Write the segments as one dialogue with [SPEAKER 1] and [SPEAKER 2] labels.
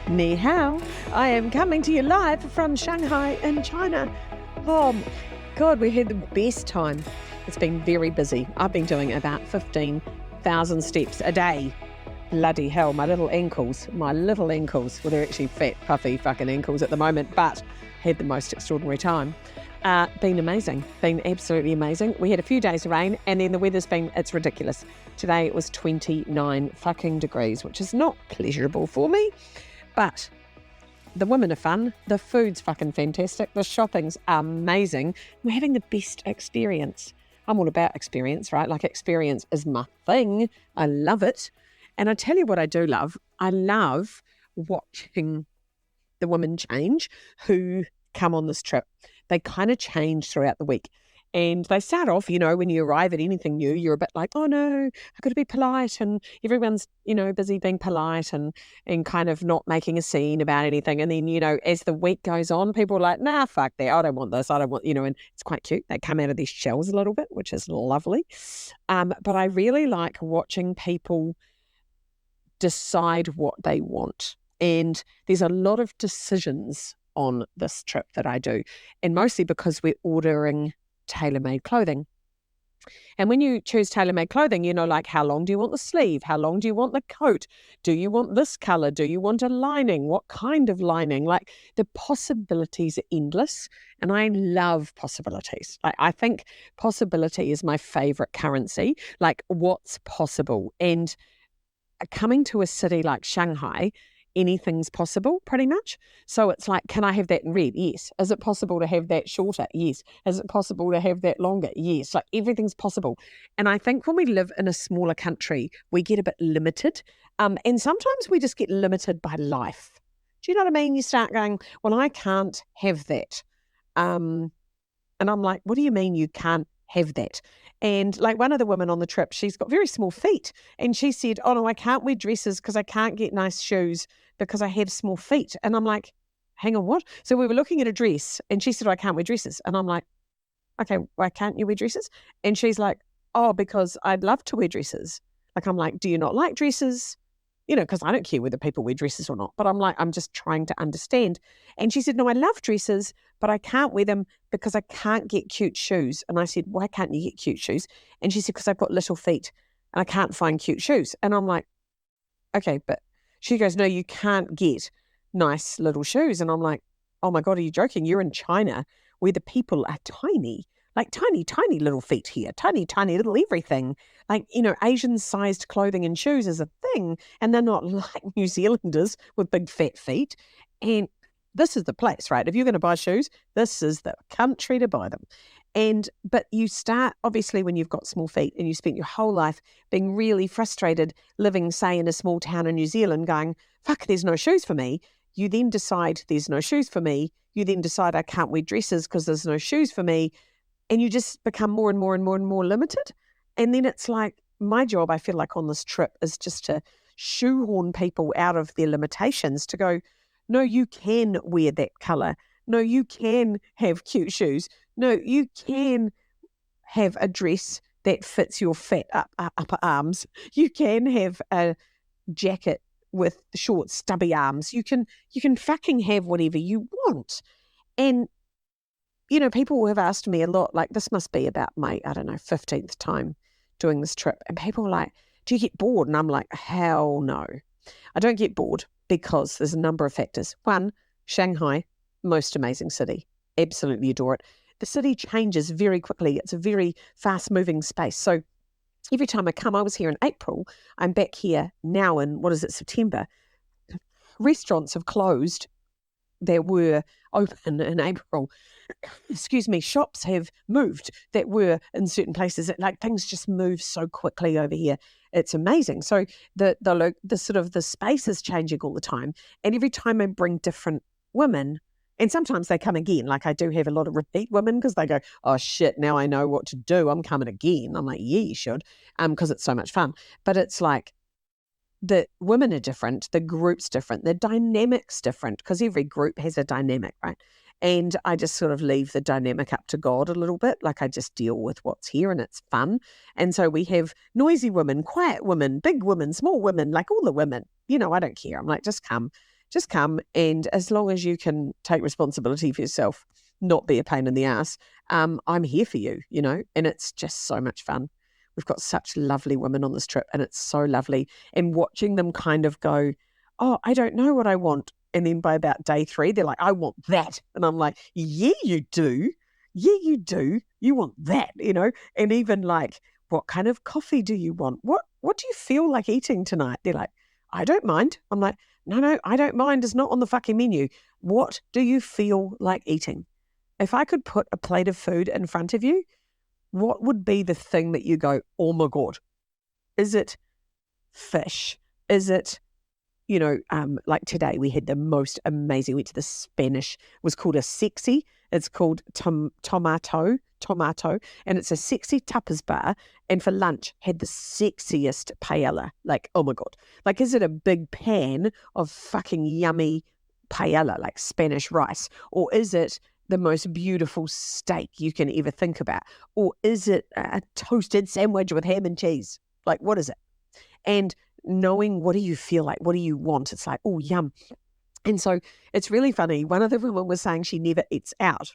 [SPEAKER 1] Ni hao. I am coming to you live from Shanghai in China. Oh, God, we had the best time. It's been very busy. I've been doing about 15,000 steps a day. Bloody hell, my little ankles. Well, they're actually fat, puffy fucking ankles at the moment, but had the most extraordinary time. Been amazing. Been absolutely amazing. We had a few days of rain, and then the weather's been, it's ridiculous. Today it was 29 fucking degrees, which is not pleasurable for me. But the women are fun, the food's fucking fantastic, the shopping's amazing, we're having the best experience. I'm all about experience, right? Like, experience is my thing. I love it. And I tell you what I do love. I love watching the women change who come on this trip. They kind of change throughout the week. And they start off, when you arrive at anything new, you're a bit like, oh no, I've got to be polite. And everyone's, busy being polite and kind of not making a scene about anything. And then, as the week goes on, people are like, nah, fuck that. I don't want this. I don't want, and it's quite cute. They come out of these shells a little bit, which is lovely. But I really like watching people decide what they want. And there's a lot of decisions on this trip that I do. And mostly because we're ordering tailor-made clothing. And when you choose tailor-made clothing, like, how long do you want the sleeve? How long do you want the coat? Do you want this color? Do you want a lining? What kind of lining? Like, the possibilities are endless. And I love possibilities. Like, I think possibility is my favorite currency. Like, what's possible? And coming to a city like Shanghai, anything's possible pretty much. So it's like, can I have that in red? Yes. Is it possible to have that shorter? Yes. Is it possible to have that longer? Yes. Like, everything's possible. And I think when we live in a smaller country, we get a bit limited. And sometimes we just get limited by life. Do you know what I mean? You start going, well, I can't have that. And I'm like, what do you mean you can't have that? And like, one of the women on the trip, she's got very small feet. And she said, oh no, I can't wear dresses because I can't get nice shoes because I have small feet. And I'm like, hang on, what? So we were looking at a dress and she said, I can't wear dresses. And I'm like, okay, why can't you wear dresses? And she's like, oh, because I'd love to wear dresses. Like, I'm like, do you not like dresses? Because I don't care whether people wear dresses or not. But I'm like, I'm just trying to understand. And she said, no, I love dresses, but I can't wear them because I can't get cute shoes. And I said, why can't you get cute shoes? And she said, because I've got little feet and I can't find cute shoes. And I'm like, okay, but she goes, no, you can't get nice little shoes. And I'm like, oh my God, are you joking? You're in China where the people are tiny, like tiny, tiny little feet here, tiny, tiny little everything. Like, Asian-sized clothing and shoes is a thing, and they're not like New Zealanders with big fat feet. And this is the place, right? If you're going to buy shoes, this is the country to buy them. But you start, obviously, when you've got small feet and you spent your whole life being really frustrated living, say, in a small town in New Zealand going, fuck, there's no shoes for me. You then decide there's no shoes for me. You then decide I can't wear dresses because there's no shoes for me. And you just become more and more and more and more limited. And then it's like, my job, I feel like on this trip, is just to shoehorn people out of their limitations to go, no, you can wear that color. No, you can have cute shoes. No, you can have a dress that fits your fat upper arms. You can have a jacket with short, stubby arms. You can fucking have whatever you want. And people have asked me a lot, like, this must be about my, 15th time doing this trip. And people are like, do you get bored? And I'm like, hell no. I don't get bored because there's a number of factors. One, Shanghai, most amazing city. Absolutely adore it. The city changes very quickly. It's a very fast-moving space. So every time I come, I was here in April. I'm back here now in, September. Restaurants have closed that were open in April. Excuse me, shops have moved that were in certain places. Like, things just move so quickly over here. It's amazing. So the sort of the space is changing all the time. And every time I bring different women, and sometimes they come again. Like, I do have a lot of repeat women because they go, oh shit, now I know what to do. I'm coming again. I'm like, yeah, you should, because it's so much fun. But it's like, the women are different, the group's different, the dynamic's different, because every group has a dynamic, right? And I just sort of leave the dynamic up to God a little bit. Like, I just deal with what's here and it's fun. And so we have noisy women, quiet women, big women, small women, like all the women. I don't care. I'm like, just come just come, and as long as you can take responsibility for yourself, not be a pain in the ass, I'm here for you, you know, and it's just so much fun. We've got such lovely women on this trip, and it's so lovely. And watching them kind of go, oh, I don't know what I want. And then by about day 3, they're like, I want that. And I'm like, yeah, you do. Yeah, you do. You want that, you know? And even like, what kind of coffee do you want? What do you feel like eating tonight? They're like, I don't mind. I'm like, no, I don't mind. It's not on the fucking menu. What do you feel like eating? If I could put a plate of food in front of you, what would be the thing that you go, oh my God? Is it fish? Is it, you know, like today we had the most amazing, we went to the Spanish, it was called a sexy. It's called tomato, and it's a sexy tapas bar. And for lunch, had the sexiest paella. Like, oh my God. Like, is it a big pan of fucking yummy paella, like Spanish rice? Or is it the most beautiful steak you can ever think about? Or is it a toasted sandwich with ham and cheese? Like, what is it? And knowing what do you feel like? What do you want? It's like, oh, yum. And so it's really funny. One of the women was saying she never eats out.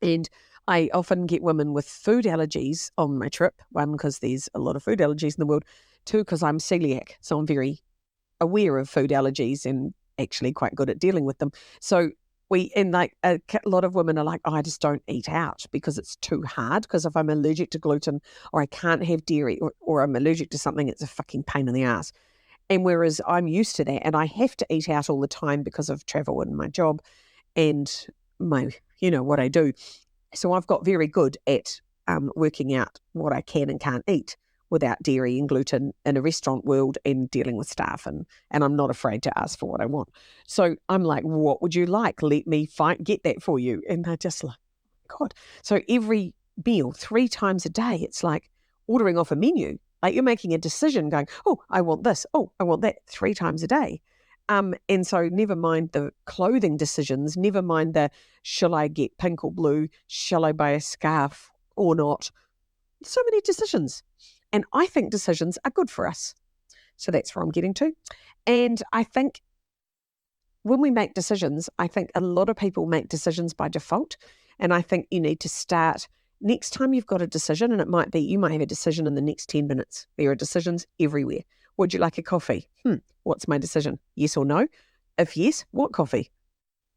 [SPEAKER 1] And I often get women with food allergies on my trip. One, because there's a lot of food allergies in the world. 2, because I'm celiac. So I'm very aware of food allergies and actually quite good at dealing with them. So a lot of women are like, oh, I just don't eat out because it's too hard. Because if I'm allergic to gluten or I can't have dairy or I'm allergic to something, it's a fucking pain in the ass. And whereas I'm used to that and I have to eat out all the time because of travel and my job and my, you know, what I do. So I've got very good at working out what I can and can't eat without dairy and gluten in a restaurant world and dealing with staff. And I'm not afraid to ask for what I want. So I'm like, what would you like? Let me get that for you. And they're just like, God. So every meal, 3 times a day, it's like ordering off a menu. Like you're making a decision going, oh, I want this. Oh, I want that 3 times a day. And so never mind the clothing decisions, never mind the, shall I get pink or blue? Shall I buy a scarf or not? So many decisions. And I think decisions are good for us. So that's where I'm getting to. And I think when we make decisions, I think a lot of people make decisions by default. And I think you need to start next time you've got a decision, and it might be, you might have a decision in the next 10 minutes. There are decisions everywhere. Would you like a coffee? What's my decision? Yes or no? If yes, what coffee?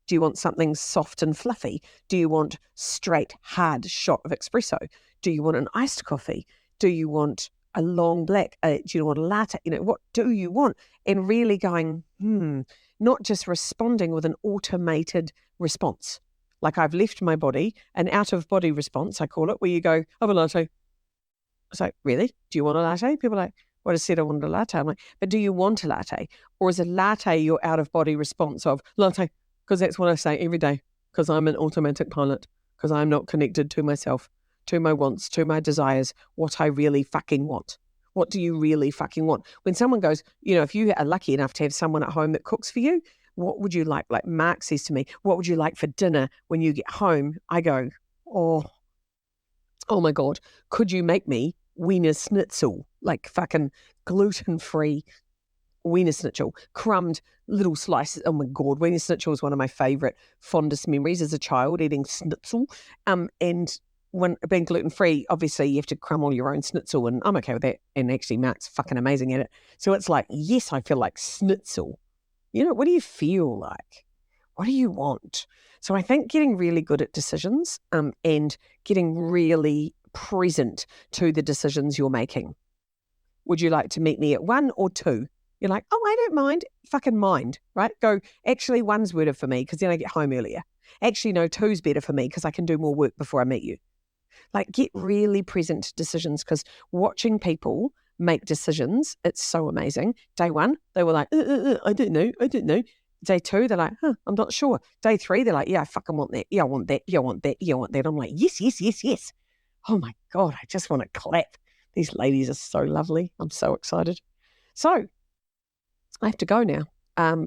[SPEAKER 1] Do you want something soft and fluffy? Do you want straight, hard shot of espresso? Do you want an iced coffee? Do you want a long black? Do you want a latte? You know, what do you want? And really going, not just responding with an automated response. Like I've left my body, an out-of-body response, I call it, where you go, have a latte. It's like, really? Do you want a latte? People are like, well, I said I wanted a latte. I'm like, but do you want a latte? Or is a latte your out-of-body response of latte? Because that's what I say every day, because I'm an automatic pilot, because I'm not connected to myself, to my wants, to my desires, what I really fucking want. What do you really fucking want? When someone goes, you know, if you are lucky enough to have someone at home that cooks for you, what would you like? Like Mark says to me, what would you like for dinner when you get home? I go, oh my God, could you make me Wiener Schnitzel, like fucking gluten-free Wiener Schnitzel, crumbed little slices. Oh my God, Wiener Schnitzel was one of my favourite, fondest memories as a child, eating schnitzel. And when being gluten-free, obviously you have to crumble your own schnitzel, and I'm okay with that. And actually Mark's fucking amazing at it. So it's like, yes, I feel like schnitzel. You know, what do you feel like? What do you want? So I think getting really good at decisions and getting really present to the decisions you're making. Would you like to meet me at 1 or 2? You're like, oh, I don't mind. Fucking mind, right? Go, actually, 1's better for me because then I get home earlier. Actually, no, 2's better for me because I can do more work before I meet you. Like, get really present to decisions, because watching people make decisions, it's so amazing. Day 1, they were like, I don't know. Day 2, they're like, I'm not sure. Day 3, they're like, yeah, I fucking want that. Yeah, I want that. Yeah, I want that. Yeah, I want that. I'm like, yes. Oh my God, I just want to clap. These ladies are so lovely. I'm so excited. So I have to go now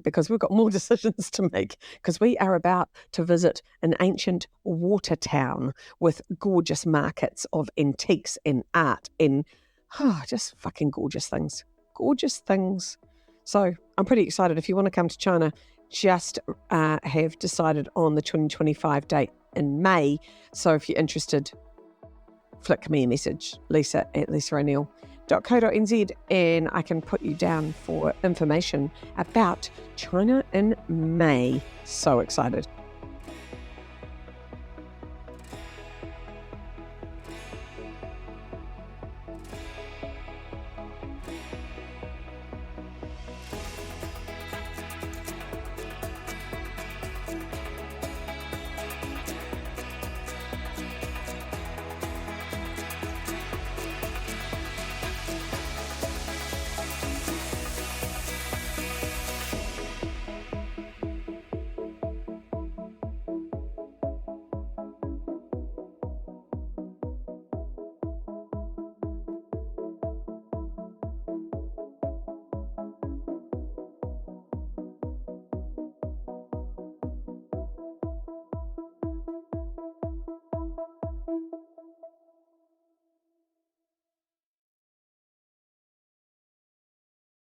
[SPEAKER 1] because we've got more decisions to make, because we are about to visit an ancient water town with gorgeous markets of antiques and art and just fucking gorgeous things. So I'm pretty excited. If you want to come to China, just have decided on the 2025 date in May. So if you're interested, flick me a message, lisa@lisao'neill.co.nz, and I can put you down for information about China in May. So excited.